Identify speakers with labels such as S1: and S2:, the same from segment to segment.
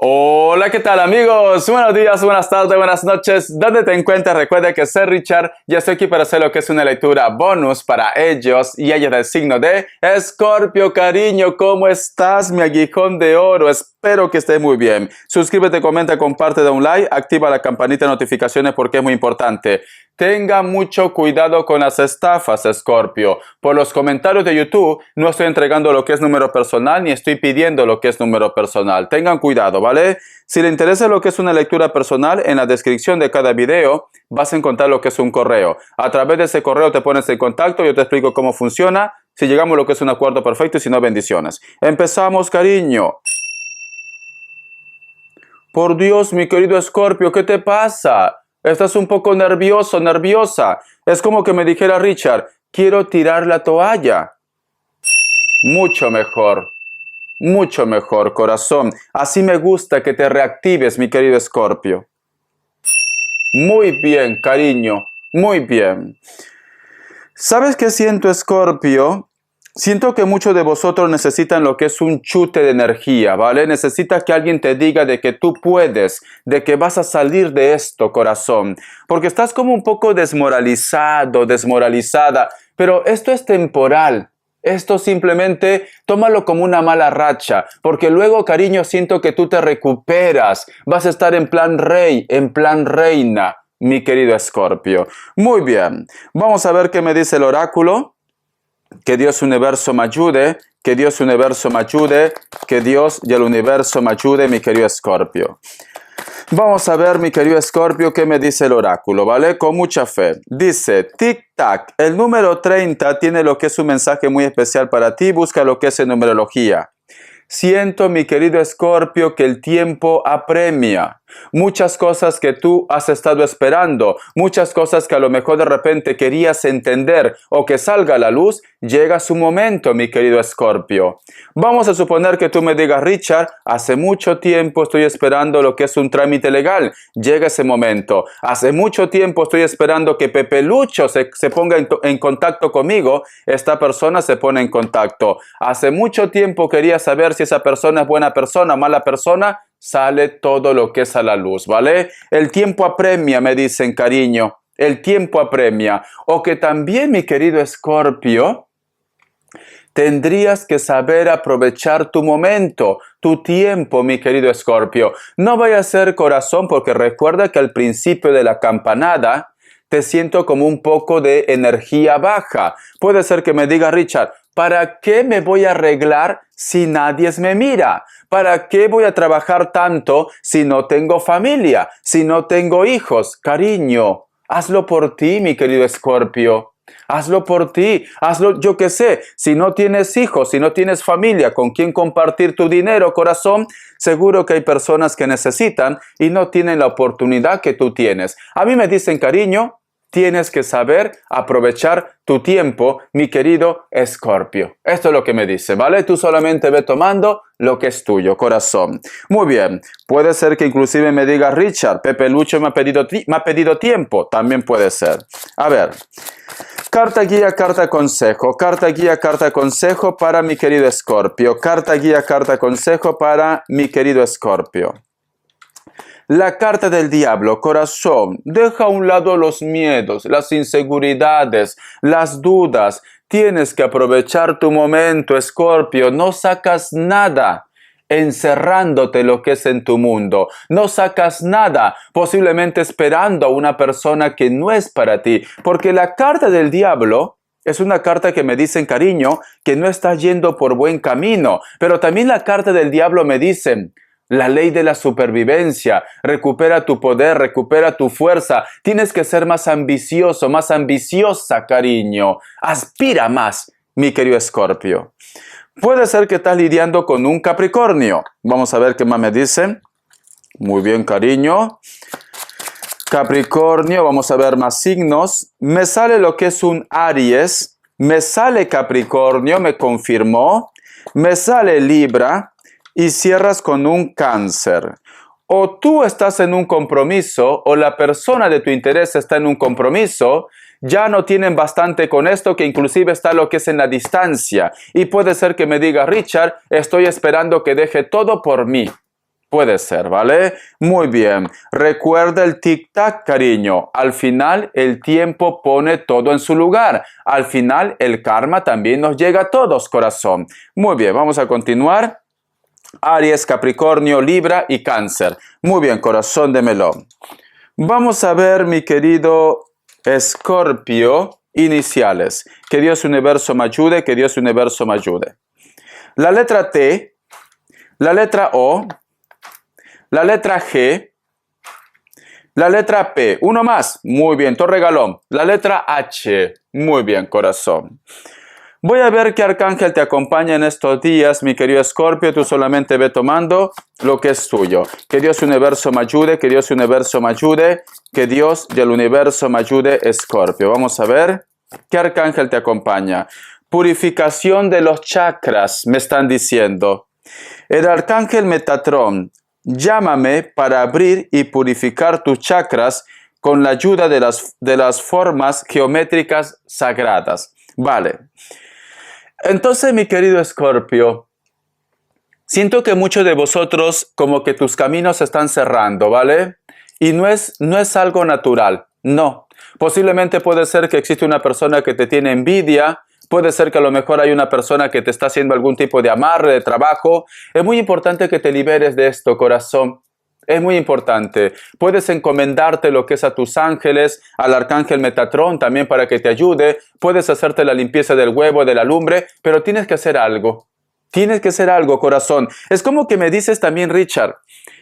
S1: Hola, ¿qué tal amigos? Buenos días, buenas tardes, buenas noches. ¿Dónde te encuentras? Recuerda que soy Richard y estoy aquí para hacer lo que es una lectura bonus para ellos y ellas del signo de Escorpio. Cariño, ¿cómo estás, mi aguijón de oro? Espero que estés muy bien. Suscríbete, comenta, comparte, da un like, activa la campanita de notificaciones porque es muy importante. Tenga mucho cuidado con las estafas, Escorpio. Por los comentarios de YouTube no estoy entregando lo que es número personal ni estoy pidiendo lo que es número personal. Tengan cuidado, ¿vale? Si le interesa lo que es una lectura personal, en la descripción de cada video vas a encontrar lo que es un correo. A través de ese correo te pones en contacto, yo te explico cómo funciona, si llegamos a lo que es un acuerdo perfecto y si no, bendiciones. Empezamos, cariño. Por Dios, mi querido Escorpio, ¿qué te pasa? Estás un poco nervioso, nerviosa. Es como que me dijera Richard, quiero tirar la toalla. Mucho mejor, corazón. Así me gusta que te reactives, mi querido Escorpio. Muy bien, cariño, muy bien. ¿Sabes qué siento, Escorpio? Siento que muchos de vosotros necesitan lo que es un chute de energía, ¿vale? Necesitas que alguien te diga de que tú puedes, de que vas a salir de esto, corazón. Porque estás como un poco desmoralizado, desmoralizada. Pero esto es temporal. Esto simplemente tómalo como una mala racha. Porque luego, cariño, siento que tú te recuperas. Vas a estar en plan rey, en plan reina, mi querido Escorpio. Muy bien. Vamos a ver qué me dice el oráculo. Que Dios universo me ayude, que Dios universo me ayude, que Dios y el universo me ayude, mi querido Escorpio. Vamos a ver, mi querido Escorpio, qué me dice el oráculo, ¿vale? Con mucha fe. Dice, tic-tac, el número 30 tiene lo que es un mensaje muy especial para ti, busca lo que es en numerología. Siento, mi querido Escorpio, que el tiempo apremia. Muchas cosas que tú has estado esperando, muchas cosas que a lo mejor de repente querías entender o que salga a la luz, llega su momento, mi querido Escorpio. Vamos a suponer que tú me digas, Richard, hace mucho tiempo estoy esperando lo que es un trámite legal. Llega ese momento. Hace mucho tiempo estoy esperando que Pepe Lucho se ponga en contacto conmigo. Esta persona se pone en contacto. Hace mucho tiempo quería saber si esa persona es buena persona o mala persona. Sale todo lo que es a la luz, ¿vale? El tiempo apremia, me dicen, cariño. El tiempo apremia. O que también, mi querido Escorpio, tendrías que saber aprovechar tu momento, tu tiempo, mi querido Escorpio. No vaya a ser, corazón, porque recuerda que al principio de la campanada te siento como un poco de energía baja. Puede ser que me diga, Richard, ¿para qué me voy a arreglar si nadie me mira? ¿Para qué voy a trabajar tanto si no tengo familia, si no tengo hijos? Cariño, hazlo por ti, mi querido Escorpio. Hazlo por ti, hazlo, yo qué sé, si no tienes hijos, si no tienes familia con quien compartir tu dinero, corazón, seguro que hay personas que necesitan y no tienen la oportunidad que tú tienes. A mí me dicen, cariño, tienes que saber aprovechar tu tiempo, mi querido Escorpio. Esto es lo que me dice, ¿vale? Tú solamente ve tomando lo que es tuyo, corazón. Muy bien. Puede ser que inclusive me diga, Richard, Pepe Lucho me ha pedido tiempo. También puede ser. A ver. Carta guía, carta consejo. Carta guía, carta consejo para mi querido Escorpio. Carta guía, carta consejo para mi querido Escorpio. La carta del diablo, corazón, deja a un lado los miedos, las inseguridades, las dudas. Tienes que aprovechar tu momento, Escorpio. No sacas nada encerrándote lo que es en tu mundo. No sacas nada posiblemente esperando a una persona que no es para ti. Porque la carta del diablo es una carta que me dicen, cariño, que no estás yendo por buen camino. Pero también la carta del diablo me dicen, la ley de la supervivencia, recupera tu poder, recupera tu fuerza. Tienes que ser más ambicioso, más ambiciosa, cariño. Aspira más, mi querido Escorpio. Puede ser que estás lidiando con un Capricornio. Vamos a ver qué más me dicen. Muy bien, cariño. Capricornio, vamos a ver más signos. Me sale lo que es un Aries. Me sale Capricornio, me confirmó. Me sale Libra. Y cierras con un Cáncer. O tú estás en un compromiso, o la persona de tu interés está en un compromiso, ya no tienen bastante con esto, que inclusive está lo que es en la distancia. Y puede ser que me diga, Richard, estoy esperando que deje todo por mí. Puede ser, ¿vale? Muy bien. Recuerda el tic-tac, cariño. Al final, el tiempo pone todo en su lugar. Al final, el karma también nos llega a todos, corazón. Muy bien, vamos a continuar. Aries, Capricornio, Libra y Cáncer. Muy bien, corazón de melón. Vamos a ver, mi querido Escorpio, iniciales. Que Dios Universo me ayude, que Dios Universo me ayude. La letra T, la letra O, la letra G, la letra P. Uno más. Muy bien, Torregalón. La letra H. Muy bien, corazón. Voy a ver qué arcángel te acompaña en estos días, mi querido Escorpio. Tú solamente ve tomando lo que es tuyo. Que Dios Universo me ayude, que Dios Universo me ayude, que Dios del Universo me ayude, Escorpio. Vamos a ver qué arcángel te acompaña. Purificación de los chakras, me están diciendo. El arcángel Metatrón. Llámame para abrir y purificar tus chakras con la ayuda de las formas geométricas sagradas. Vale. Entonces, mi querido Escorpio, siento que muchos de vosotros como que tus caminos se están cerrando, ¿vale? Y no es algo natural, no. Posiblemente puede ser que existe una persona que te tiene envidia. Puede ser que a lo mejor hay una persona que te está haciendo algún tipo de amarre, de trabajo. Es muy importante que te liberes de esto, corazón. Es muy importante. Puedes encomendarte lo que es a tus ángeles, al arcángel Metatrón también para que te ayude. Puedes hacerte la limpieza del huevo, de la lumbre, pero tienes que hacer algo. Tienes que hacer algo, corazón. Es como que me dices también, Richard,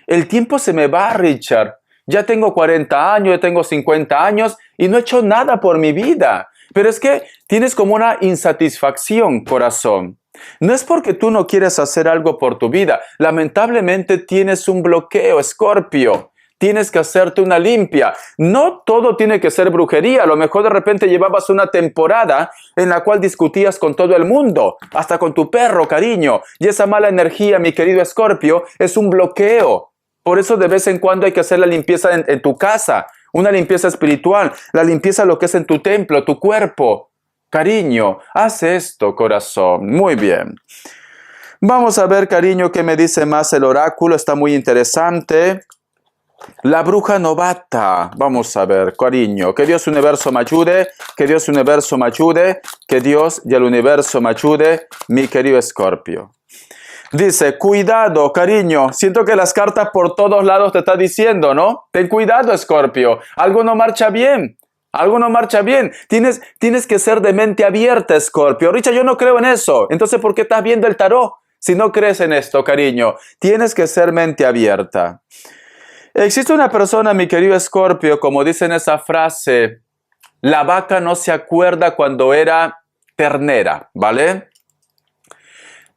S1: el tiempo se me va, Richard. Ya tengo 40 años, ya tengo 50 años y no he hecho nada por mi vida. Pero es que tienes como una insatisfacción, corazón. No es porque tú no quieres hacer algo por tu vida. Lamentablemente tienes un bloqueo, Escorpio. Tienes que hacerte una limpia. No todo tiene que ser brujería. A lo mejor de repente llevabas una temporada en la cual discutías con todo el mundo, hasta con tu perro, cariño. Y esa mala energía, mi querido Escorpio, es un bloqueo. Por eso de vez en cuando hay que hacer la limpieza en tu casa. Una limpieza espiritual, la limpieza de lo que es en tu templo, tu cuerpo. Cariño, haz esto, corazón. Muy bien. Vamos a ver, cariño, qué me dice más el oráculo. Está muy interesante. La bruja novata. Vamos a ver, cariño. Que Dios Universo me ayude, que Dios Universo me ayude, que Dios y el Universo me ayude, mi querido Escorpio. Dice, cuidado, cariño. Siento que las cartas por todos lados te están diciendo, ¿no? Ten cuidado, Escorpio. Algo no marcha bien. Algo no marcha bien. Tienes que ser de mente abierta, Escorpio. Richard, yo no creo en eso. Entonces, ¿por qué estás viendo el tarot? Si no crees en esto, cariño. Tienes que ser mente abierta. Existe una persona, mi querido Escorpio, como dice en esa frase, la vaca no se acuerda cuando era ternera, ¿vale?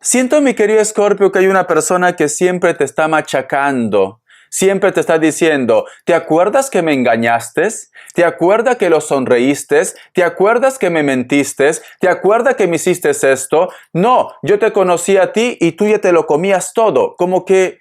S1: Siento, mi querido Escorpio, que hay una persona que siempre te está machacando, siempre te está diciendo, ¿te acuerdas que me engañaste? ¿Te acuerdas que lo sonreíste? ¿Te acuerdas que me mentiste? ¿Te acuerdas que me hiciste esto? No, yo te conocí a ti y tú ya te lo comías todo, como que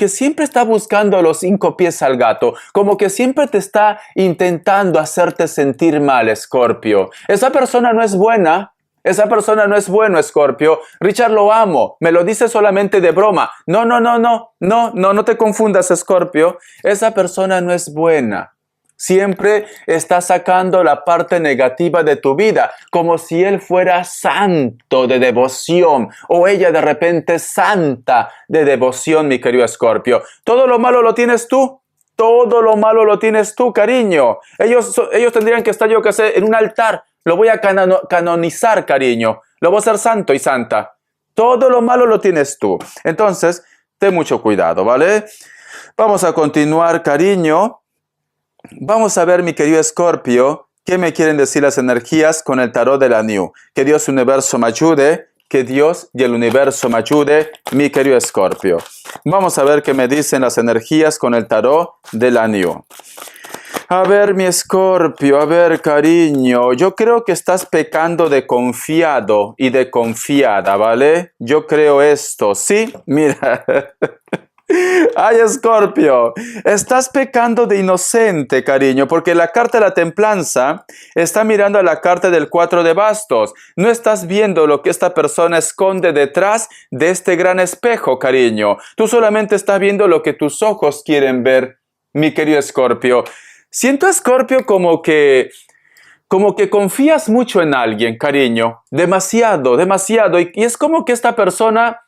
S1: siempre está buscando los 5 pies al gato, como que siempre te está intentando hacerte sentir mal, Escorpio. Esa persona no es buena. Esa persona no es bueno, Escorpio. Richard, lo amo. Me lo dice solamente de broma. No te confundas, Escorpio. Esa persona no es buena. Siempre está sacando la parte negativa de tu vida, como si él fuera santo de devoción, o ella de repente santa de devoción, mi querido Escorpio. Todo lo malo lo tienes tú. Todo lo malo lo tienes tú, cariño. Ellos tendrían que estar, yo que sé, en un altar. Lo voy a canonizar, cariño. Lo voy a hacer santo y santa. Todo lo malo lo tienes tú. Entonces, ten mucho cuidado, ¿vale? Vamos a continuar, cariño. Vamos a ver, mi querido Escorpio, qué me quieren decir las energías con el tarot de la New. Que Dios Universo me ayude. Que Dios y el Universo me ayude, mi querido Escorpio. Vamos a ver qué me dicen las energías con el tarot de la New. A ver, mi Escorpio, a ver, cariño, yo creo que estás pecando de confiado y de confiada, ¿vale? Yo creo esto, ¿sí? Mira, Ay, Escorpio, estás pecando de inocente, cariño, porque la carta de la templanza está mirando a la carta del 4 de bastos. No estás viendo lo que esta persona esconde detrás de este gran espejo, cariño. Tú solamente estás viendo lo que tus ojos quieren ver, mi querido Escorpio. Siento, Escorpio, como que confías mucho en alguien, cariño. Demasiado, demasiado. Y es como que esta persona...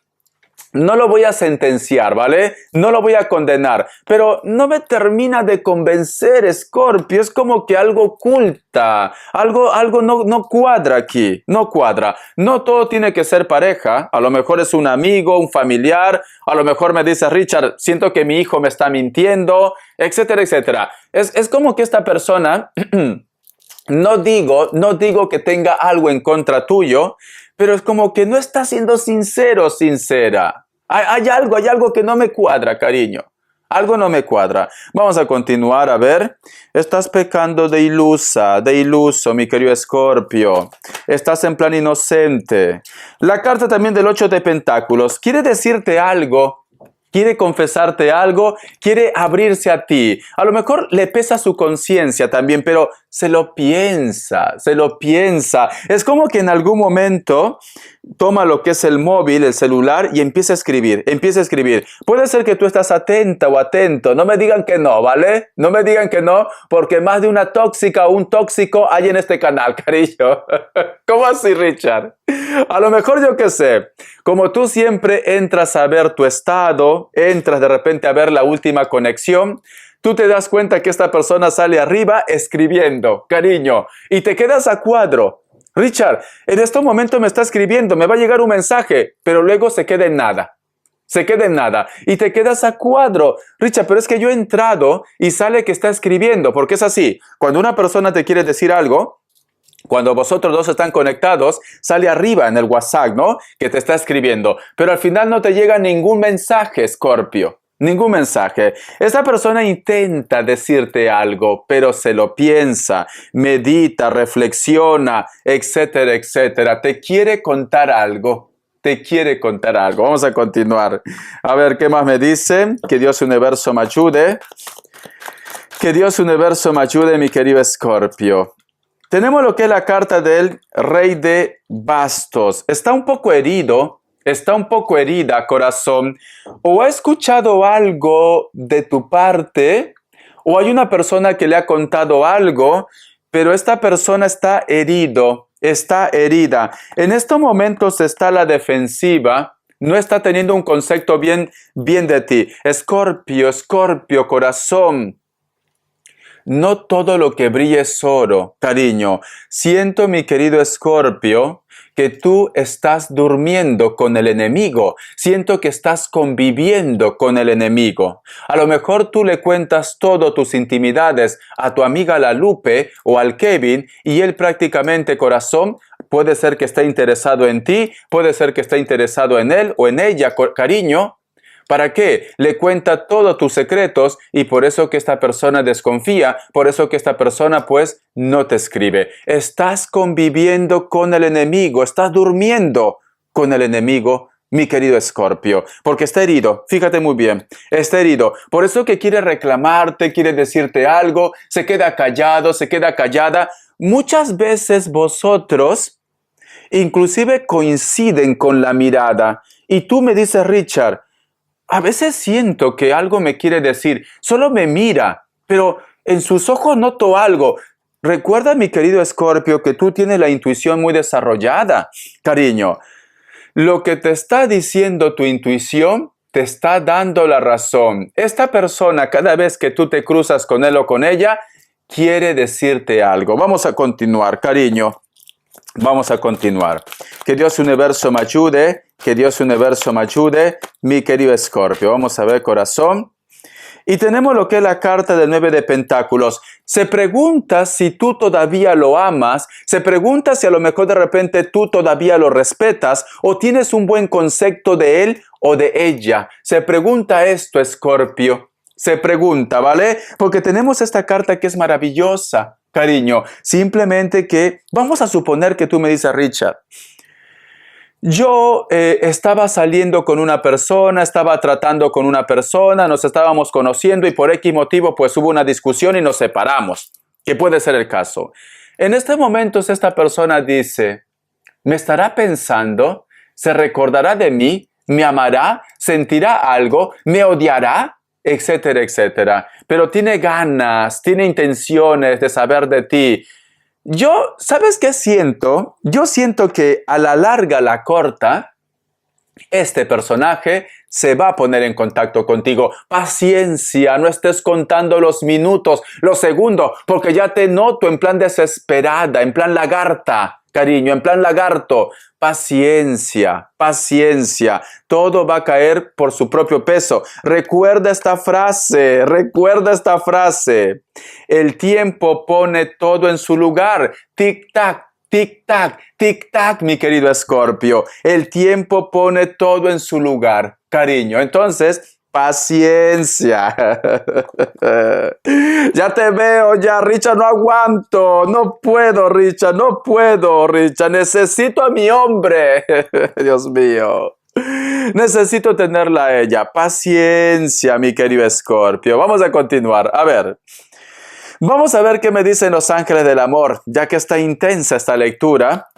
S1: No lo voy a sentenciar, ¿vale? No lo voy a condenar, pero no me termina de convencer, Escorpio. Es como que algo oculta, algo no cuadra aquí, no cuadra. No todo tiene que ser pareja, a lo mejor es un amigo, un familiar, a lo mejor me dice, Richard, siento que mi hijo me está mintiendo, etcétera, etcétera. Es como que esta persona, no digo que tenga algo en contra tuyo, pero es como que no está siendo sincero, sincera. Hay algo que no me cuadra, cariño. Algo no me cuadra. Vamos a continuar, a ver. Estás pecando de iluso, mi querido Escorpio. Estás en plan inocente. La carta también del 8 de pentáculos quiere decirte algo. Quiere confesarte algo, quiere abrirse a ti. A lo mejor le pesa su conciencia también, pero se lo piensa. Es como que en algún momento toma lo que es el móvil, el celular y empieza a escribir. Puede ser que tú estás atenta o atento. No me digan que no, ¿vale? No me digan que no, porque más de una tóxica o un tóxico hay en este canal, cariño. ¿Cómo así, Richard? A lo mejor yo qué sé. Como tú siempre entras a ver tu estado, entras de repente a ver la última conexión, tú te das cuenta que esta persona sale arriba escribiendo, cariño, y te quedas a cuadro. Richard, en este momento me está escribiendo, me va a llegar un mensaje, pero luego se queda en nada. Y te quedas a cuadro. Richard, pero es que yo he entrado y sale que está escribiendo, porque es así. Cuando una persona te quiere decir algo, cuando vosotros dos están conectados, sale arriba en el WhatsApp, ¿no? Que te está escribiendo. Pero al final no te llega ningún mensaje, Escorpio. Ningún mensaje. Esa persona intenta decirte algo, pero se lo piensa, medita, reflexiona, etcétera, etcétera. Te quiere contar algo. Vamos a continuar. A ver, ¿qué más me dice? Que Dios Universo me ayude. Mi querido Escorpio. Tenemos lo que es la carta del Rey de Bastos. Está un poco herida, corazón. O ha escuchado algo de tu parte, o hay una persona que le ha contado algo, pero esta persona está herida. En estos momentos está a la defensiva, no está teniendo un concepto bien de ti. Escorpio, corazón. No todo lo que brilla es oro, cariño. Siento, mi querido Escorpio, que tú estás durmiendo con el enemigo. Siento que estás conviviendo con el enemigo. A lo mejor tú le cuentas todas tus intimidades a tu amiga la Lupe o al Kevin y él prácticamente, corazón, puede ser que esté interesado en ti, puede ser que esté interesado en él o en ella, cariño. ¿Para qué? Le cuenta todos tus secretos y por eso que esta persona desconfía, por eso que esta persona pues no te escribe. Estás conviviendo con el enemigo, estás durmiendo con el enemigo, mi querido Escorpio, porque está herido, fíjate muy bien, está herido. Por eso que quiere reclamarte, quiere decirte algo, se queda callado, se queda callada. Muchas veces vosotros inclusive coinciden con la mirada y tú me dices, Richard, a veces siento que algo me quiere decir, solo me mira, pero en sus ojos noto algo. Recuerda, mi querido Escorpio, que tú tienes la intuición muy desarrollada, cariño. Lo que te está diciendo tu intuición te está dando la razón. Esta persona, cada vez que tú te cruzas con él o con ella, quiere decirte algo. Vamos a continuar, cariño. Vamos a continuar. Que Dios Universo me ayude. Mi querido Escorpio. Vamos a ver, corazón. Y tenemos lo que es la carta del 9 de Pentáculos. Se pregunta si tú todavía lo amas. Se pregunta si a lo mejor de repente tú todavía lo respetas o tienes un buen concepto de él o de ella. Se pregunta esto, Escorpio. Se pregunta, ¿vale? Porque tenemos esta carta que es maravillosa, cariño. Simplemente que vamos a suponer que tú me dices, Richard, Yo estaba saliendo con una persona, estaba tratando con una persona, nos estábamos conociendo y por X motivo pues hubo una discusión y nos separamos, que puede ser el caso. En este momento esta persona dice, ¿me estará pensando? ¿Se recordará de mí? ¿Me amará? ¿Sentirá algo? ¿Me odiará? Etcétera, etcétera. Pero tiene ganas, tiene intenciones de saber de ti. ¿Sabes qué siento? Yo siento que a la larga, a la corta, este personaje se va a poner en contacto contigo. Paciencia, no estés contando los minutos, los segundos, porque ya te noto en plan desesperada, en plan lagarta, cariño, en plan lagarto. Paciencia, paciencia. Todo va a caer por su propio peso. Recuerda esta frase, recuerda esta frase. El tiempo pone todo en su lugar. Tic-tac. Tic-tac, tic-tac, mi querido Escorpio. El tiempo pone todo en su lugar, cariño. Entonces, paciencia. Ya te veo, ya, Richard, no aguanto. No puedo, Richard, no puedo, Richard. Necesito a mi hombre. Dios mío. Necesito tenerla a ella. Paciencia, mi querido Escorpio. Vamos a continuar. A ver. Vamos a ver qué me dicen los ángeles del amor, ya que está intensa esta lectura.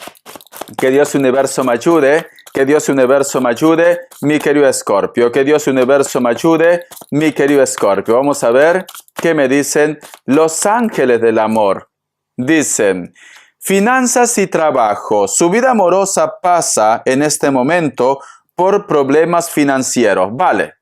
S1: Que Dios universo me ayude, que Dios universo me ayude, mi querido Escorpio. Que Dios universo me ayude, mi querido Escorpio. Vamos a ver qué me dicen los ángeles del amor. Dicen, finanzas y trabajo. Su vida amorosa pasa en este momento por problemas financieros. Vale.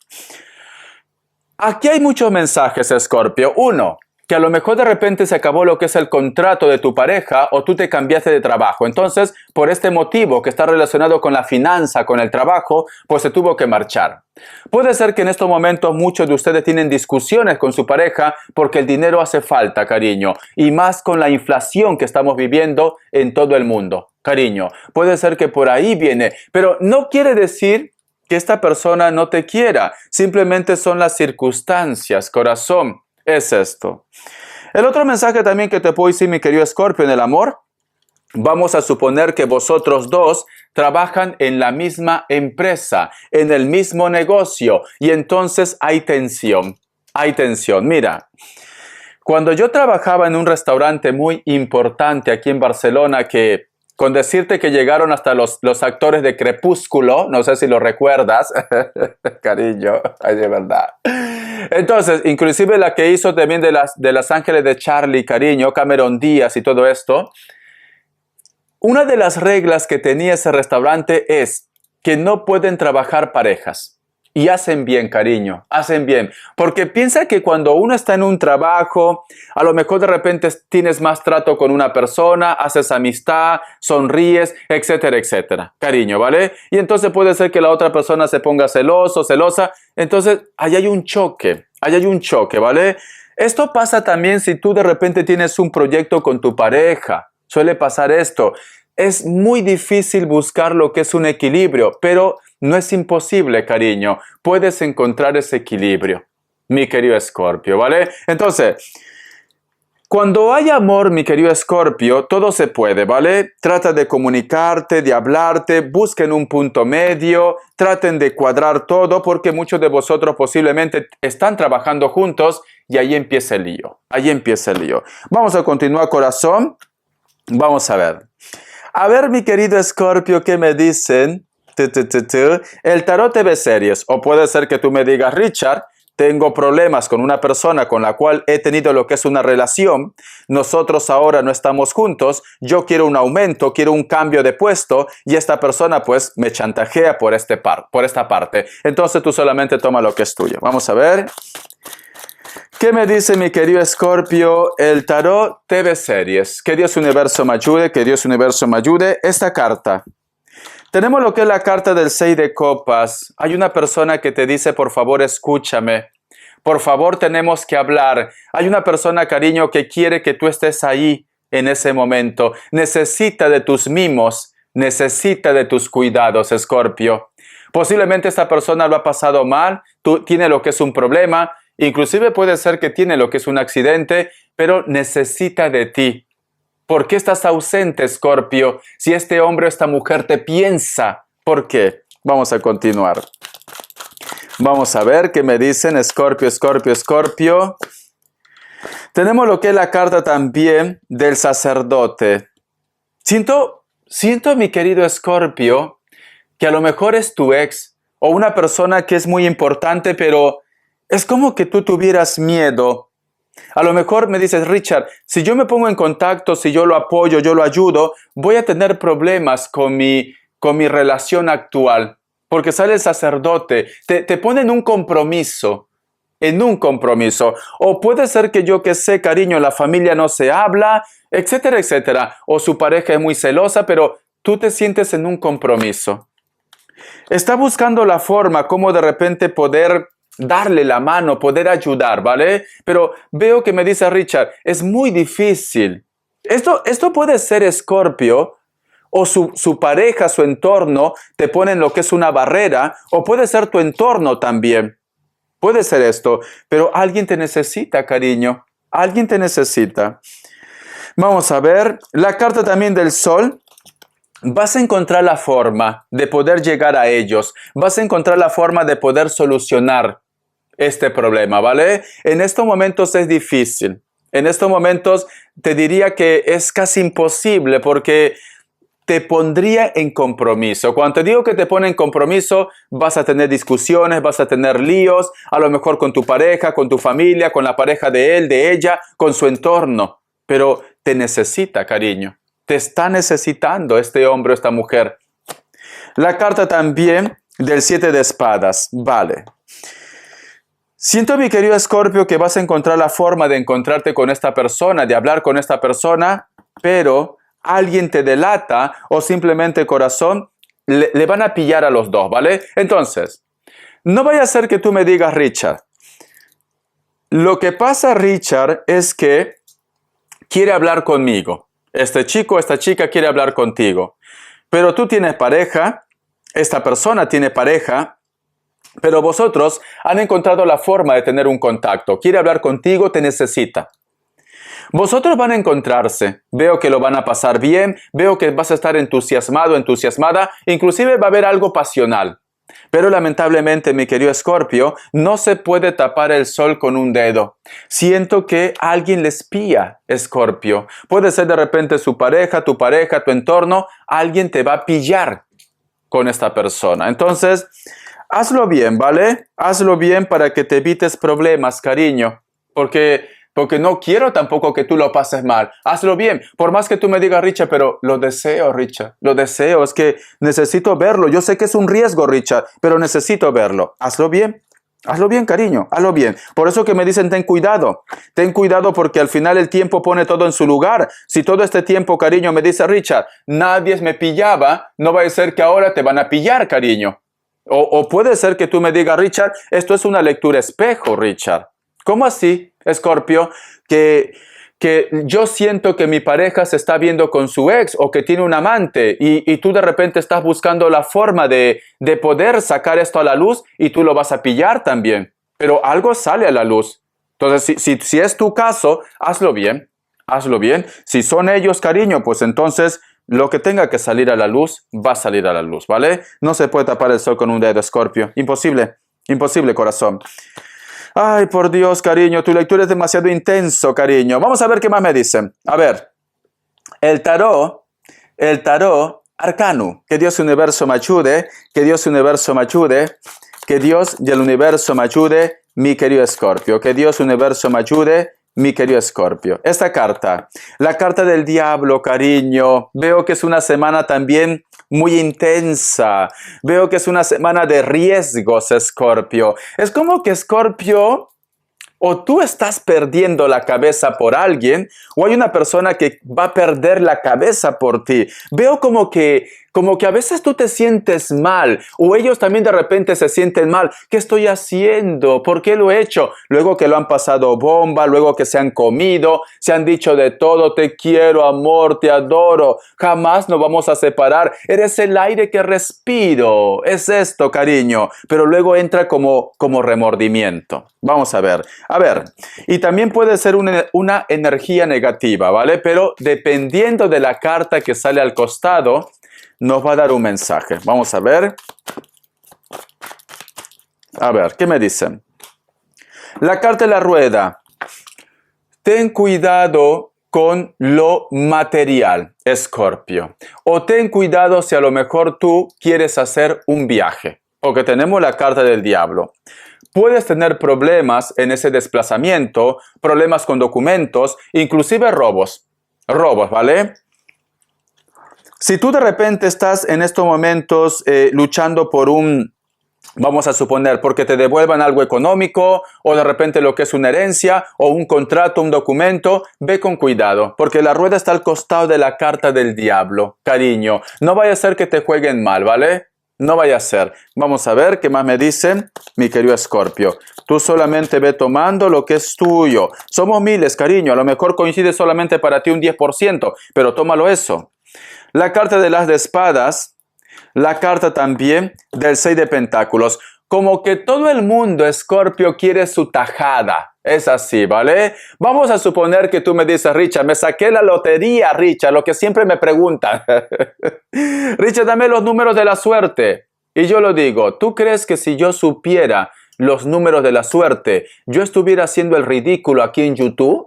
S1: Aquí hay muchos mensajes, Escorpio. Uno, que a lo mejor de repente se acabó lo que es el contrato de tu pareja o tú te cambiaste de trabajo. Entonces, por este motivo que está relacionado con la finanza, con el trabajo, pues se tuvo que marchar. Puede ser que en estos momentos muchos de ustedes tienen discusiones con su pareja porque el dinero hace falta, cariño. Y más con la inflación que estamos viviendo en todo el mundo, cariño. Puede ser que por ahí viene, pero no quiere decir que esta persona no te quiera. Simplemente son las circunstancias, corazón. Es esto. El otro mensaje también que te puedo decir, mi querido Escorpio, en el amor, vamos a suponer que vosotros dos trabajan en la misma empresa, en el mismo negocio, y entonces hay tensión. Hay tensión. Mira, cuando yo trabajaba en un restaurante muy importante aquí en Barcelona, que con decirte que llegaron hasta los actores de Crepúsculo, no sé si lo recuerdas, cariño, ay, de verdad. Entonces, inclusive la que hizo también de las Ángeles de Charlie, cariño, Cameron Díaz y todo esto, una de las reglas que tenía ese restaurante es que no pueden trabajar parejas. Y hacen bien, cariño, hacen bien. Porque piensa que cuando uno está en un trabajo, a lo mejor de repente tienes más trato con una persona, haces amistad, sonríes, etcétera, etcétera. Cariño, ¿vale? Y entonces puede ser que la otra persona se ponga celoso, celosa. Entonces, ahí hay un choque, ¿vale? Esto pasa también si tú de repente tienes un proyecto con tu pareja. Suele pasar esto. Es muy difícil buscar lo que es un equilibrio, pero no es imposible, cariño. Puedes encontrar ese equilibrio, mi querido Escorpio, ¿vale? Entonces, cuando hay amor, mi querido Escorpio, todo se puede, ¿vale? Trata de comunicarte, de hablarte, busquen un punto medio, traten de cuadrar todo, porque muchos de vosotros posiblemente están trabajando juntos y ahí empieza el lío. Ahí empieza el lío. Vamos a continuar, corazón. Vamos a ver. A ver, mi querido Escorpio, ¿qué me dicen? El tarot te ve series. O puede ser que tú me digas, Richard, tengo problemas con una persona con la cual he tenido lo que es una relación. Nosotros ahora no estamos juntos. Yo quiero un aumento, quiero un cambio de puesto y esta persona pues me chantajea por esta parte. Entonces tú solamente toma lo que es tuyo. Vamos a ver. ¿Qué me dice mi querido Escorpio? El tarot TV series. Que Dios universo me ayude, que Dios universo me ayude. Esta carta. Tenemos lo que es la carta del 6 de copas. Hay una persona que te dice, por favor, escúchame. Por favor, tenemos que hablar. Hay una persona, cariño, que quiere que tú estés ahí en ese momento. Necesita de tus mimos. Necesita de tus cuidados, Escorpio. Posiblemente esta persona lo ha pasado mal. Tú tienes lo que es un problema. Inclusive puede ser que tiene lo que es un accidente, pero necesita de ti. ¿Por qué estás ausente, Escorpio? Si este hombre o esta mujer te piensa, ¿Por qué? Vamos a continuar. Vamos a ver qué me dicen Escorpio, Escorpio, Escorpio. Tenemos lo que es la carta también del sacerdote. Siento, mi querido Escorpio, que a lo mejor es tu ex o una persona que es muy importante, pero es como que tú tuvieras miedo. A lo mejor me dices, Richard, si yo me pongo en contacto, si yo lo apoyo, yo lo ayudo, voy a tener problemas con mi relación actual. Porque sale el sacerdote, te pone en un compromiso. O puede ser que yo que sé, cariño, la familia no se habla, etcétera, etcétera. O su pareja es muy celosa, pero tú te sientes en un compromiso. Está buscando la forma como de repente poder darle la mano, poder ayudar, ¿vale? Pero veo que me dice Richard, es muy difícil. Esto puede ser Escorpio, o su pareja, su entorno, te ponen lo que es una barrera, o puede ser tu entorno también. Puede ser esto, pero alguien te necesita, cariño. Alguien te necesita. Vamos a ver, la carta también del Sol. Vas a encontrar la forma de poder llegar a ellos. Vas a encontrar la forma de poder solucionar este problema, ¿vale? En estos momentos es difícil. En estos momentos te diría que es casi imposible porque te pondría en compromiso. Cuando te digo que te pone en compromiso, vas a tener discusiones, vas a tener líos, a lo mejor con tu pareja, con tu familia, con la pareja de él, de ella, con su entorno. Pero te necesita, cariño. Te está necesitando este hombre o esta mujer. La carta también del 7 de espadas. Vale. Siento, mi querido Escorpio, que vas a encontrar la forma de encontrarte con esta persona, de hablar con esta persona, pero alguien te delata o simplemente, corazón, le van a pillar a los dos, ¿vale? Entonces, no vaya a ser que tú me digas, Richard, lo que pasa, Richard, es que quiere hablar conmigo. Este chico, esta chica quiere hablar contigo. Pero tú tienes pareja, esta persona tiene pareja, pero vosotros han encontrado la forma de tener un contacto. Quiere hablar contigo, te necesita. Vosotros van a encontrarse, veo que lo van a pasar bien, veo que vas a estar entusiasmado, entusiasmada, inclusive va a haber algo pasional. Pero lamentablemente, mi querido Escorpio, no se puede tapar el sol con un dedo. Siento que alguien le espía, Escorpio. Puede ser de repente su pareja, tu entorno, alguien te va a pillar con esta persona. Entonces, hazlo bien, ¿vale? Hazlo bien para que te evites problemas, cariño, porque no quiero tampoco que tú lo pases mal. Hazlo bien. Por más que tú me digas, Richard, pero lo deseo, Richard. Lo deseo. Es que necesito verlo. Yo sé que es un riesgo, Richard, pero necesito verlo. Hazlo bien. Hazlo bien, cariño. Hazlo bien. Por eso que me dicen, ten cuidado. Ten cuidado porque al final el tiempo pone todo en su lugar. Si todo este tiempo, cariño, me dice, Richard, nadie me pillaba, no va a ser que ahora te van a pillar, cariño. O puede ser que tú me digas, Richard, esto es una lectura espejo, Richard. ¿Cómo así, Escorpio? Que yo siento que mi pareja se está viendo con su ex o que tiene un amante y tú de repente estás buscando la forma de poder sacar esto a la luz y tú lo vas a pillar también. Pero algo sale a la luz. Entonces, si es tu caso, hazlo bien. Hazlo bien. Si son ellos, cariño, pues entonces lo que tenga que salir a la luz, va a salir a la luz, ¿vale? No se puede tapar el sol con un dedo, Escorpio. Imposible. Imposible, corazón. Ay, por Dios, cariño, tu lectura es demasiado intenso, cariño. Vamos a ver qué más me dicen. A ver, el tarot arcano. Que Dios universo me ayude, que Dios universo me ayude, que Dios y el universo me ayude, mi querido Escorpio. Que Dios universo me ayude, mi querido Escorpio. Esta carta, la carta del diablo, cariño. Veo que es una semana también muy intensa. Veo que es una semana de riesgos, Escorpio. Es como que, Escorpio, o tú estás perdiendo la cabeza por alguien, o hay una persona que va a perder la cabeza por ti. Veo como que a veces tú te sientes mal, o ellos también de repente se sienten mal. ¿Qué estoy haciendo? ¿Por qué lo he hecho? Luego que lo han pasado bomba, luego que se han comido, se han dicho de todo, te quiero, amor, te adoro, jamás nos vamos a separar, eres el aire que respiro, es esto, cariño. Pero luego entra como remordimiento. Vamos a ver. A ver, y también puede ser una energía negativa, ¿vale? Pero dependiendo de la carta que sale al costado, nos va a dar un mensaje. Vamos a ver. A ver, ¿qué me dicen? La carta de la rueda. Ten cuidado con lo material, Escorpio. O ten cuidado si a lo mejor tú quieres hacer un viaje. Porque tenemos la carta del diablo. Puedes tener problemas en ese desplazamiento, problemas con documentos, inclusive robos. Robos, ¿vale? Si tú de repente estás en estos momentos luchando por vamos a suponer, porque te devuelvan algo económico, o de repente lo que es una herencia, o un contrato, un documento, ve con cuidado, porque la rueda está al costado de la carta del diablo, cariño. No vaya a ser que te jueguen mal, ¿vale? No vaya a ser. Vamos a ver qué más me dice mi querido Escorpio. Tú solamente ve tomando lo que es tuyo. Somos miles, cariño. A lo mejor coincide solamente para ti un 10%, pero tómalo eso. La carta de las de espadas, la carta también del 6 de pentáculos. Como que todo el mundo, Escorpio, quiere su tajada. Es así, ¿vale? Vamos a suponer que tú me dices, Richard, me saqué la lotería, Richard, lo que siempre me preguntan. Richard, dame los números de la suerte. Y yo lo digo, ¿tú crees que si yo supiera los números de la suerte, yo estuviera haciendo el ridículo aquí en YouTube?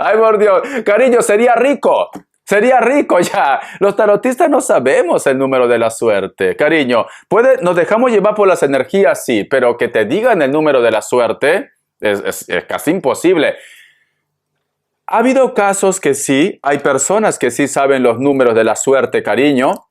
S1: Ay, por Dios, cariño, sería rico. Sería rico ya. Los tarotistas no sabemos el número de la suerte. Cariño, nos dejamos llevar por las energías, sí, pero que te digan el número de la suerte es casi imposible. Ha habido casos que sí, hay personas que sí saben los números de la suerte, cariño,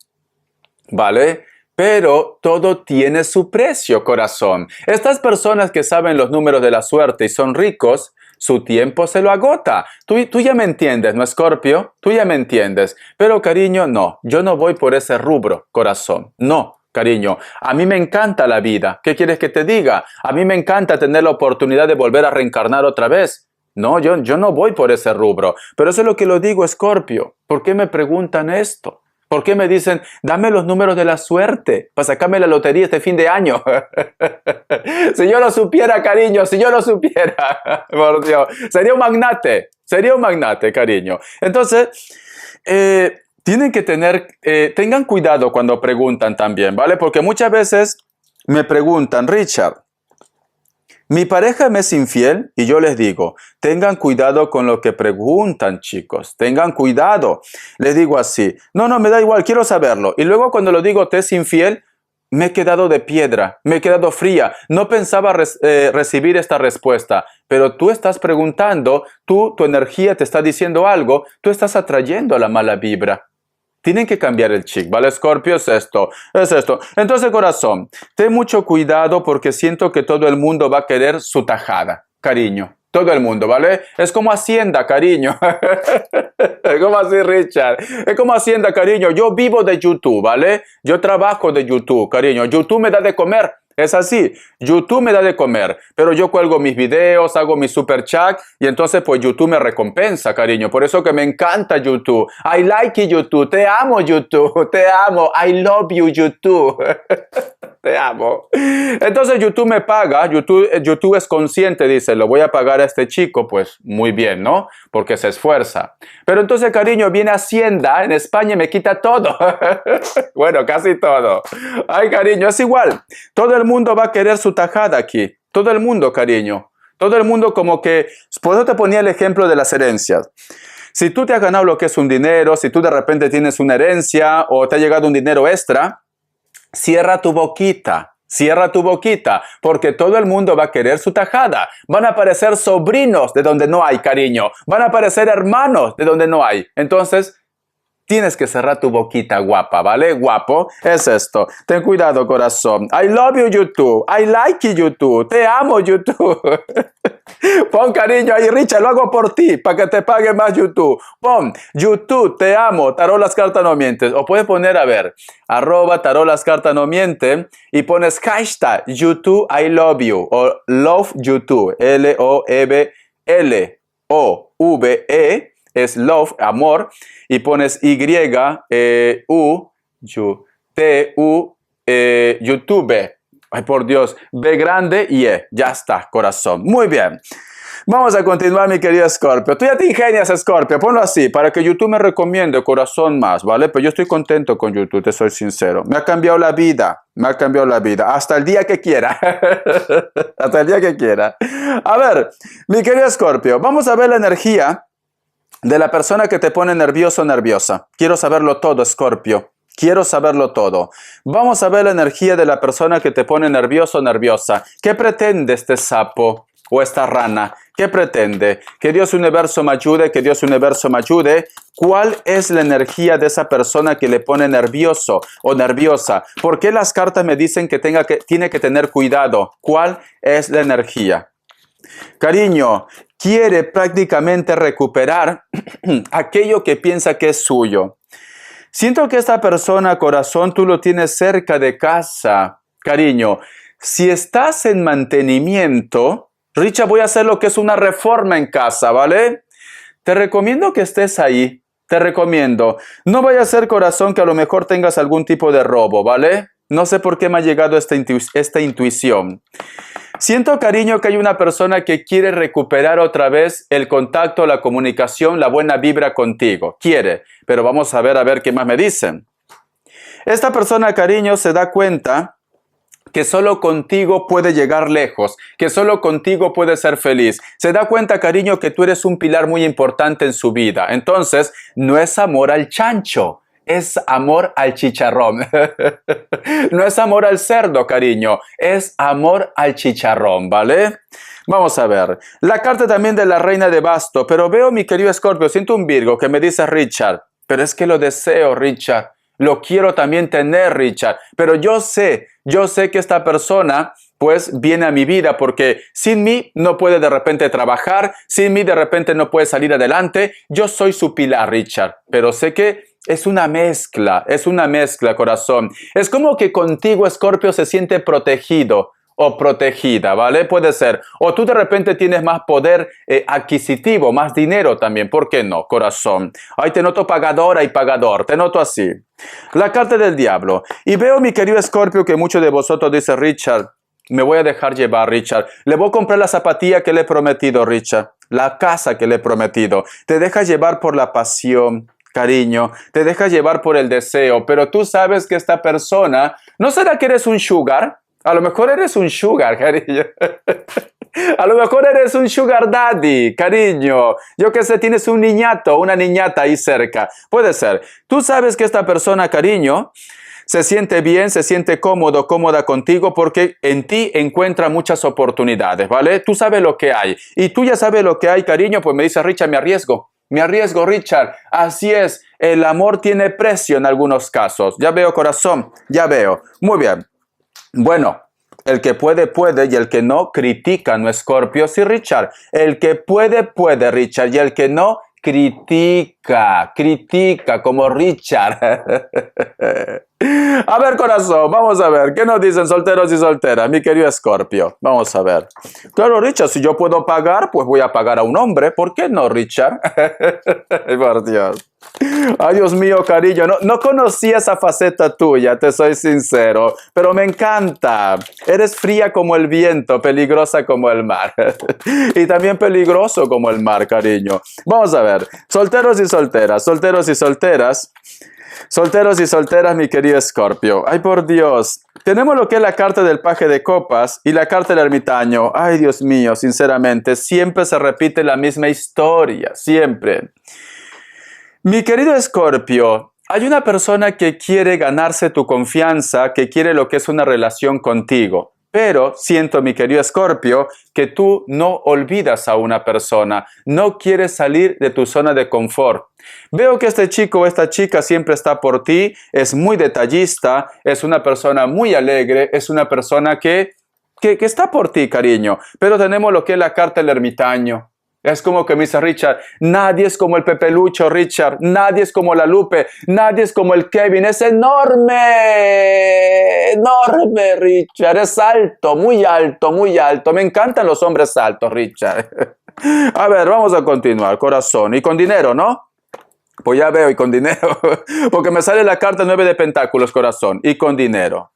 S1: ¿vale? Pero todo tiene su precio, corazón. Estas personas que saben los números de la suerte y son ricos, su tiempo se lo agota. Tú ya me entiendes, ¿no, Escorpio? Tú ya me entiendes. Pero, cariño, no. Yo no voy por ese rubro, corazón. No, cariño. A mí me encanta la vida. ¿Qué quieres que te diga? A mí me encanta tener la oportunidad de volver a reencarnar otra vez. No, yo no voy por ese rubro. Pero eso es lo que lo digo, Escorpio. ¿Por qué me preguntan esto? ¿Por qué me dicen, dame los números de la suerte para sacarme la lotería este fin de año? Si yo lo supiera, cariño, si yo lo supiera, por Dios, sería un magnate, cariño. Entonces, tienen que tengan cuidado cuando preguntan también, ¿vale? Porque muchas veces me preguntan, Richard, mi pareja me es infiel y yo les digo, tengan cuidado con lo que preguntan, chicos, tengan cuidado. Les digo así, no, me da igual, quiero saberlo. Y luego cuando lo digo, te es infiel, me he quedado de piedra, me he quedado fría. No pensaba recibir esta respuesta, pero tú estás preguntando, tu energía te está diciendo algo, tú estás atrayendo a la mala vibra. Tienen que cambiar el chip, ¿vale, Escorpio? Es esto. Entonces, corazón, ten mucho cuidado porque siento que todo el mundo va a querer su tajada, cariño. Todo el mundo, ¿vale? Es como Hacienda, cariño. ¿Cómo así, Richard? Es como Hacienda, cariño. Yo vivo de YouTube, ¿vale? Yo trabajo de YouTube, cariño. YouTube me da de comer. Es así, YouTube me da de comer, pero yo cuelgo mis videos, hago mi super chat y entonces pues YouTube me recompensa, cariño. Por eso que me encanta YouTube. I like YouTube, te amo YouTube, te amo, I love you YouTube. Te amo. Entonces YouTube me paga, YouTube es consciente, dice, lo voy a pagar a este chico, pues muy bien, ¿no? Porque se esfuerza. Pero entonces, cariño, viene Hacienda en España y me quita todo. Bueno, casi todo. Ay, cariño, es igual. Todo el mundo va a querer su tajada aquí. Todo el mundo, cariño. Todo el mundo como que... Por eso te ponía el ejemplo de las herencias. Si tú te has ganado lo que es un dinero, si tú de repente tienes una herencia o te ha llegado un dinero extra, cierra tu boquita, porque todo el mundo va a querer su tajada. Van a aparecer sobrinos de donde no hay, cariño. Van a aparecer hermanos de donde no hay. Entonces, tienes que cerrar tu boquita, guapa, ¿vale? Guapo, es esto. Ten cuidado, corazón. I love you, YouTube. I like you, YouTube. Te amo, YouTube. Pon cariño ahí, Richard, lo hago por ti, para que te pague más YouTube. Pon, YouTube, te amo, Tarot Las Cartas No Mienten. O puedes poner, a ver, @ Tarot Las Cartas No Mienten y pones hashtag YouTube I love you o love YouTube, LOVLOVE, es love, amor, y pones YouTube. Ay, por Dios, B grande y E. Ya está, corazón. Muy bien. Vamos a continuar, mi querido Scorpio. Tú ya te ingenias, Scorpio. Ponlo así, para que YouTube me recomiende corazón más, ¿vale? Pero yo estoy contento con YouTube, te soy sincero. Me ha cambiado la vida. Me ha cambiado la vida. Hasta el día que quiera. Hasta el día que quiera. A ver, mi querido Scorpio, vamos a ver la energía de la persona que te pone nervioso o nerviosa. Quiero saberlo todo, Scorpio. Quiero saberlo todo. Vamos a ver la energía de la persona que te pone nervioso o nerviosa. ¿Qué pretende este sapo o esta rana? ¿Qué pretende? Que Dios Universo me ayude, que Dios Universo me ayude. ¿Cuál es la energía de esa persona que le pone nervioso o nerviosa? ¿Por qué las cartas me dicen que tiene que tener cuidado? ¿Cuál es la energía? Cariño, quiere prácticamente recuperar aquello que piensa que es suyo. Siento que esta persona, corazón, tú lo tienes cerca de casa. Cariño, si estás en mantenimiento, Richard, voy a hacer lo que es una reforma en casa, ¿vale? Te recomiendo que estés ahí. Te recomiendo. No vaya a ser, corazón, que a lo mejor tengas algún tipo de robo, ¿vale? No sé por qué me ha llegado esta intuición. Siento, cariño, que hay una persona que quiere recuperar otra vez el contacto, la comunicación, la buena vibra contigo. Quiere, pero vamos a ver qué más me dicen. Esta persona, cariño, se da cuenta que solo contigo puede llegar lejos, que solo contigo puede ser feliz. Se da cuenta, cariño, que tú eres un pilar muy importante en su vida. Entonces, no es amor al chancho. Es amor al chicharrón. No es amor al cerdo, cariño. Es amor al chicharrón, ¿vale? Vamos a ver. La carta también de la reina de basto. Pero veo, mi querido Scorpio, siento un Virgo que me dice, Richard, pero es que lo deseo, Richard. Lo quiero también tener, Richard. Pero yo sé que esta persona pues viene a mi vida porque sin mí no puede de repente trabajar, sin mí de repente no puede salir adelante. Yo soy su pilar, Richard. Pero sé que es una mezcla, corazón. Es como que contigo, Scorpio, se siente protegido o protegida, ¿vale? Puede ser. O tú de repente tienes más poder adquisitivo, más dinero también. ¿Por qué no, corazón? Ay, te noto pagadora y pagador. Te noto así. La carta del diablo. Y veo, mi querido Scorpio, que muchos de vosotros dicen, Richard, me voy a dejar llevar, Richard. Le voy a comprar la zapatilla que le he prometido, Richard. La casa que le he prometido. Te dejas llevar por la pasión, cariño. Te dejas llevar por el deseo. Pero tú sabes que esta persona, ¿no será que eres un sugar? A lo mejor eres un sugar, cariño. A lo mejor eres un sugar daddy, cariño. Yo qué sé, tienes un niñato, una niñata ahí cerca. Puede ser. Tú sabes que esta persona, cariño, se siente bien, se siente cómodo, cómoda contigo porque en ti encuentra muchas oportunidades, ¿vale? Tú sabes lo que hay. Y tú ya sabes lo que hay, cariño, pues me dice, Richard, me arriesgo. Me arriesgo, Richard. Así es. El amor tiene precio en algunos casos. Ya veo, corazón. Ya veo. Muy bien. Bueno, el que puede, puede, y el que no, critica, ¿no, Scorpio? Sí, Richard. El que puede, puede, Richard, y el que no, critica, como Richard. A ver, corazón, vamos a ver. ¿Qué nos dicen solteros y solteras, mi querido Scorpio? Vamos a ver. Claro, Richard, si yo puedo pagar, pues voy a pagar a un hombre. ¿Por qué no, Richard? Por Dios. Ay, Dios mío, cariño, no conocía esa faceta tuya, te soy sincero, pero me encanta. Eres fría como el viento, peligrosa como el mar. Y también peligroso como el mar, cariño. Vamos a ver, solteros y solteras, solteros y solteras, mi querido Scorpio. Ay, por Dios. Tenemos lo que es la carta del paje de copas y la carta del ermitaño. Ay, Dios mío, sinceramente, siempre se repite la misma historia, siempre. Mi querido Scorpio, hay una persona que quiere ganarse tu confianza, que quiere lo que es una relación contigo. Pero siento, mi querido Scorpio, que tú no olvidas a una persona, no quieres salir de tu zona de confort. Veo que este chico o esta chica siempre está por ti, es muy detallista, es una persona muy alegre, es una persona que está por ti, cariño. Pero tenemos lo que es la carta del ermitaño. Es como que me dice Richard, nadie es como el Pepe Lucho, Richard, nadie es como la Lupe, nadie es como el Kevin, es enorme, Richard, es alto, muy alto, me encantan los hombres altos, Richard. A ver, vamos a continuar, corazón, y con dinero, ¿no? Pues ya veo, y con dinero, porque me sale la carta 9 de pentáculos, corazón, y con dinero.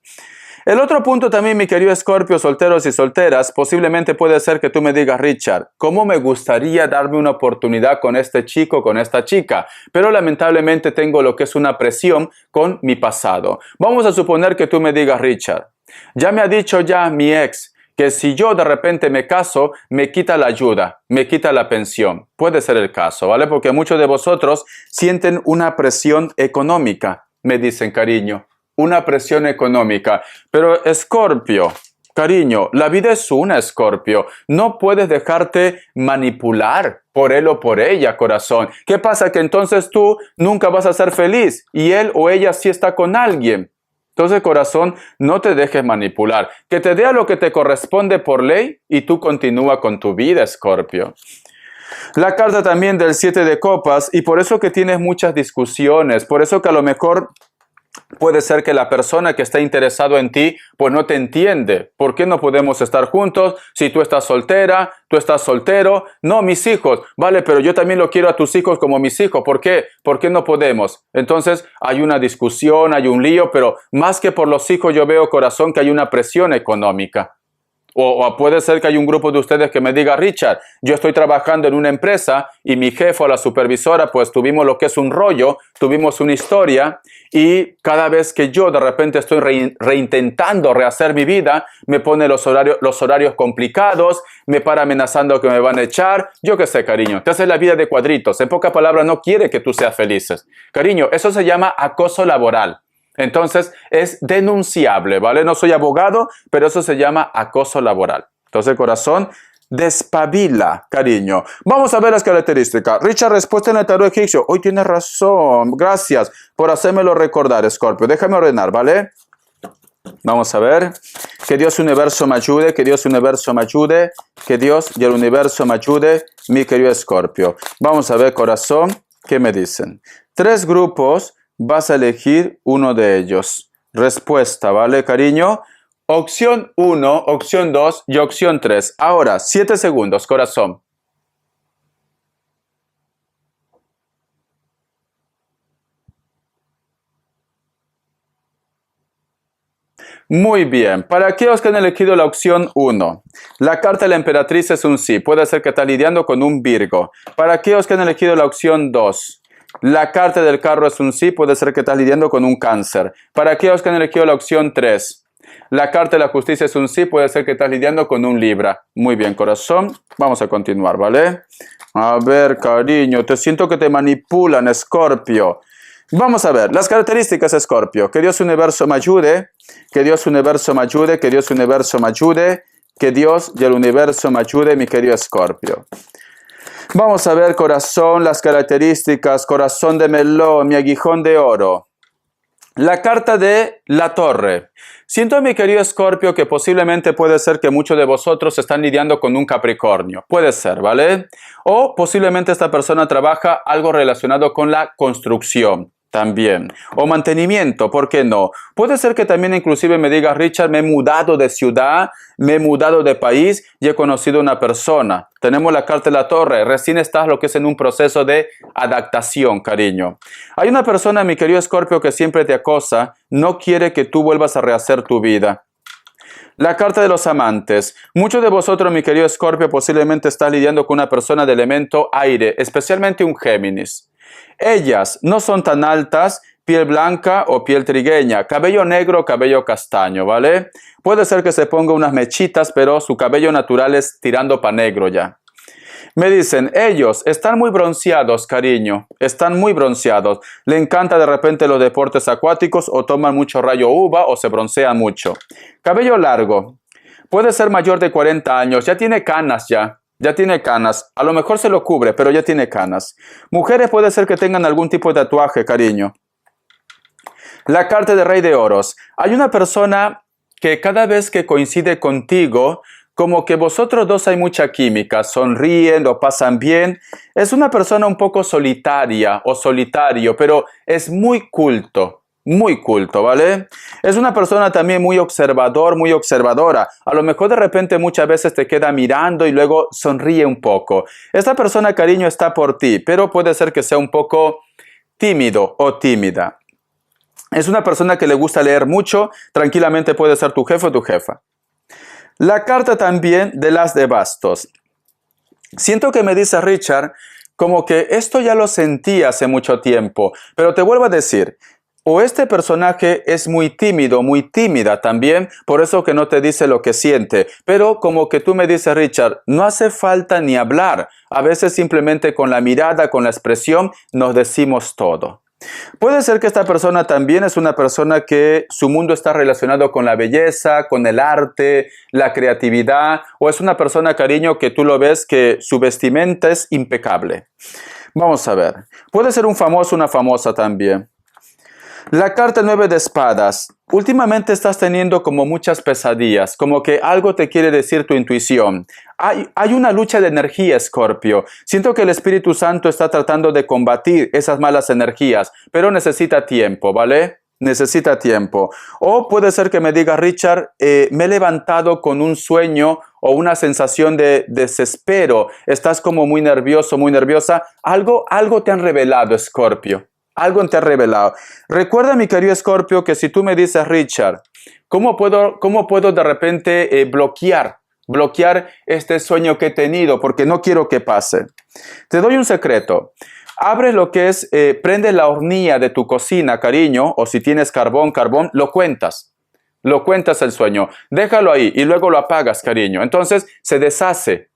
S1: El otro punto también, mi querido Escorpio, solteros y solteras, posiblemente puede ser que tú me digas, Richard, ¿cómo me gustaría darme una oportunidad con este chico, con esta chica? Pero lamentablemente tengo lo que es una presión con mi pasado. Vamos a suponer que tú me digas, Richard, ya me ha dicho ya mi ex que si yo de repente me caso, me quita la ayuda, me quita la pensión. Puede ser el caso, ¿vale? Porque muchos de vosotros sienten una presión económica, me dicen, cariño, una presión económica. Pero Escorpio, cariño, la vida es una, Escorpio. No puedes dejarte manipular por él o por ella, corazón. ¿Qué pasa? Que entonces tú nunca vas a ser feliz y él o ella sí está con alguien. Entonces, corazón, no te dejes manipular. Que te dé lo que te corresponde por ley y tú continúa con tu vida, Escorpio. La carta también del 7 de copas y por eso que tienes muchas discusiones, por eso que a lo mejor puede ser que la persona que está interesado en ti, pues no te entiende. ¿Por qué no podemos estar juntos? Si tú estás soltera, tú estás soltero. No, mis hijos. Vale, pero yo también lo quiero a tus hijos como mis hijos. ¿Por qué? ¿Por qué no podemos? Entonces hay una discusión, hay un lío, pero más que por los hijos yo veo, corazón, que hay una presión económica. O puede ser que hay un grupo de ustedes que me diga, Richard, yo estoy trabajando en una empresa y mi jefe o la supervisora, pues tuvimos lo que es un rollo, tuvimos una historia y cada vez que yo de repente estoy reintentando rehacer mi vida, me pone los horarios complicados, me para amenazando que me van a echar, yo qué sé, cariño, te hace la vida de cuadritos, en pocas palabras no quiere que tú seas feliz. Cariño, eso se llama acoso laboral. Entonces, es denunciable, ¿vale? No soy abogado, pero eso se llama acoso laboral. Entonces, corazón, despabila, cariño. Vamos a ver las características. Richard, respuesta en el tarot egipcio. Hoy tienes razón. Gracias por hacérmelo recordar, Escorpio. Déjame ordenar, ¿vale? Vamos a ver. Que Dios universo me ayude, que Dios universo me ayude, que Dios y el universo me ayude, mi querido Escorpio. Vamos a ver, corazón, ¿qué me dicen? 3 grupos. Vas a elegir uno de ellos. Respuesta, ¿vale, cariño? Opción 1, opción 2 y opción 3. Ahora, 7 segundos, corazón. Muy bien. Para aquellos que han elegido la opción 1, la carta de la emperatriz es un sí. Puede ser que estás lidiando con un Virgo. Para aquellos que han elegido la opción 2, la carta del carro es un sí, puede ser que estás lidiando con un Cáncer. Para aquellos que han elegido la opción 3, la carta de la justicia es un sí, puede ser que estás lidiando con un Libra. Muy bien, corazón. Vamos a continuar, ¿vale? A ver, cariño, te siento que te manipulan, Escorpio. Vamos a ver, las características, Escorpio. Que Dios universo me ayude, que Dios universo me ayude, que Dios universo me ayude, que Dios y el universo me ayude, mi querido Escorpio. Vamos a ver, corazón, las características, corazón de melón, mi aguijón de oro. La carta de la torre. Siento, mi querido Escorpio, que posiblemente puede ser que muchos de vosotros están lidiando con un Capricornio. Puede ser, ¿vale? O posiblemente esta persona trabaja algo relacionado con la construcción. También. O mantenimiento, ¿por qué no? Puede ser que también inclusive me diga, Richard, me he mudado de ciudad, me he mudado de país y he conocido una persona. Tenemos la carta de la torre, recién estás lo que es en un proceso de adaptación, cariño. Hay una persona, mi querido Escorpio, que siempre te acosa, no quiere que tú vuelvas a rehacer tu vida. La carta de los amantes. Muchos de vosotros, mi querido Escorpio, posiblemente están lidiando con una persona de elemento aire, especialmente un Géminis. Ellas no son tan altas, piel blanca o piel trigueña, cabello negro, cabello castaño, ¿vale? Puede ser que se ponga unas mechitas, pero su cabello natural es tirando para negro ya. Me dicen, ellos están muy bronceados, cariño, están muy bronceados. Le encanta de repente los deportes acuáticos o toman mucho rayo uva o se broncean mucho. Cabello largo, puede ser mayor de 40 años, ya tiene canas ya. Ya tiene canas, a lo mejor se lo cubre, pero ya tiene canas. Mujeres puede ser que tengan algún tipo de tatuaje, cariño. La carta de Rey de Oros. Hay una persona que cada vez que coincide contigo, como que vosotros dos hay mucha química, sonríen, lo pasan bien. Es una persona un poco solitaria o solitario, pero es muy culto. Muy culto, ¿vale? Es una persona también muy observador, muy observadora. A lo mejor de repente muchas veces te queda mirando y luego sonríe un poco. Esta persona, cariño, está por ti, pero puede ser que sea un poco tímido o tímida. Es una persona que le gusta leer mucho, tranquilamente puede ser tu jefe o tu jefa. La carta también de las de bastos. Siento que me dice Richard, como que esto ya lo sentí hace mucho tiempo, pero te vuelvo a decir, o este personaje es muy tímido, muy tímida también, por eso que no te dice lo que siente, pero como que tú me dices, Richard, no hace falta ni hablar, a veces simplemente con la mirada, con la expresión, nos decimos todo. Puede ser que esta persona también es una persona que su mundo está relacionado con la belleza, con el arte, la creatividad, o es una persona, cariño, que tú lo ves que su vestimenta es impecable. Vamos a ver. Puede ser un famoso, una famosa también. La carta 9 de espadas. Últimamente estás teniendo como muchas pesadillas, como que algo te quiere decir tu intuición. Hay una lucha de energía, Escorpio. Siento que el Espíritu Santo está tratando de combatir esas malas energías, pero necesita tiempo, ¿vale? Necesita tiempo. O puede ser que me diga, Richard, me he levantado con un sueño o una sensación de desespero. Estás como muy nervioso, muy nerviosa. Algo te han revelado, Escorpio. Algo te ha revelado. Recuerda, mi querido Escorpio, que si tú me dices, Richard, ¿cómo puedo de repente bloquear este sueño que he tenido? Porque no quiero que pase. Te doy un secreto. Abre lo que es, prende la hornilla de tu cocina, cariño, o si tienes carbón, lo cuentas. Lo cuentas el sueño. Déjalo ahí y luego lo apagas, cariño. Entonces se deshace.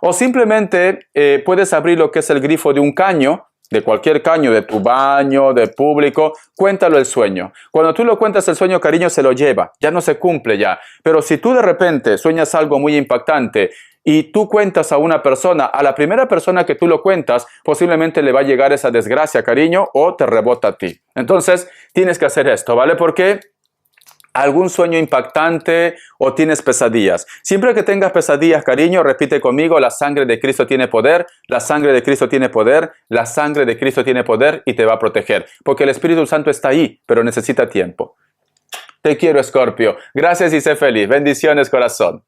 S1: O simplemente puedes abrir lo que es el grifo de un caño, de cualquier caño, de tu baño, de público, cuéntalo el sueño. Cuando tú lo cuentas el sueño, cariño, se lo lleva, ya no se cumple ya. Pero si tú de repente sueñas algo muy impactante y tú cuentas a una persona, a la primera persona que tú lo cuentas, posiblemente le va a llegar esa desgracia, cariño, o te rebota a ti. Entonces, tienes que hacer esto, ¿vale? Porque algún sueño impactante o tienes pesadillas. Siempre que tengas pesadillas, cariño, repite conmigo, la sangre de Cristo tiene poder, la sangre de Cristo tiene poder, la sangre de Cristo tiene poder y te va a proteger. Porque el Espíritu Santo está ahí, pero necesita tiempo. Te quiero, Escorpio. Gracias y sé feliz. Bendiciones, corazón.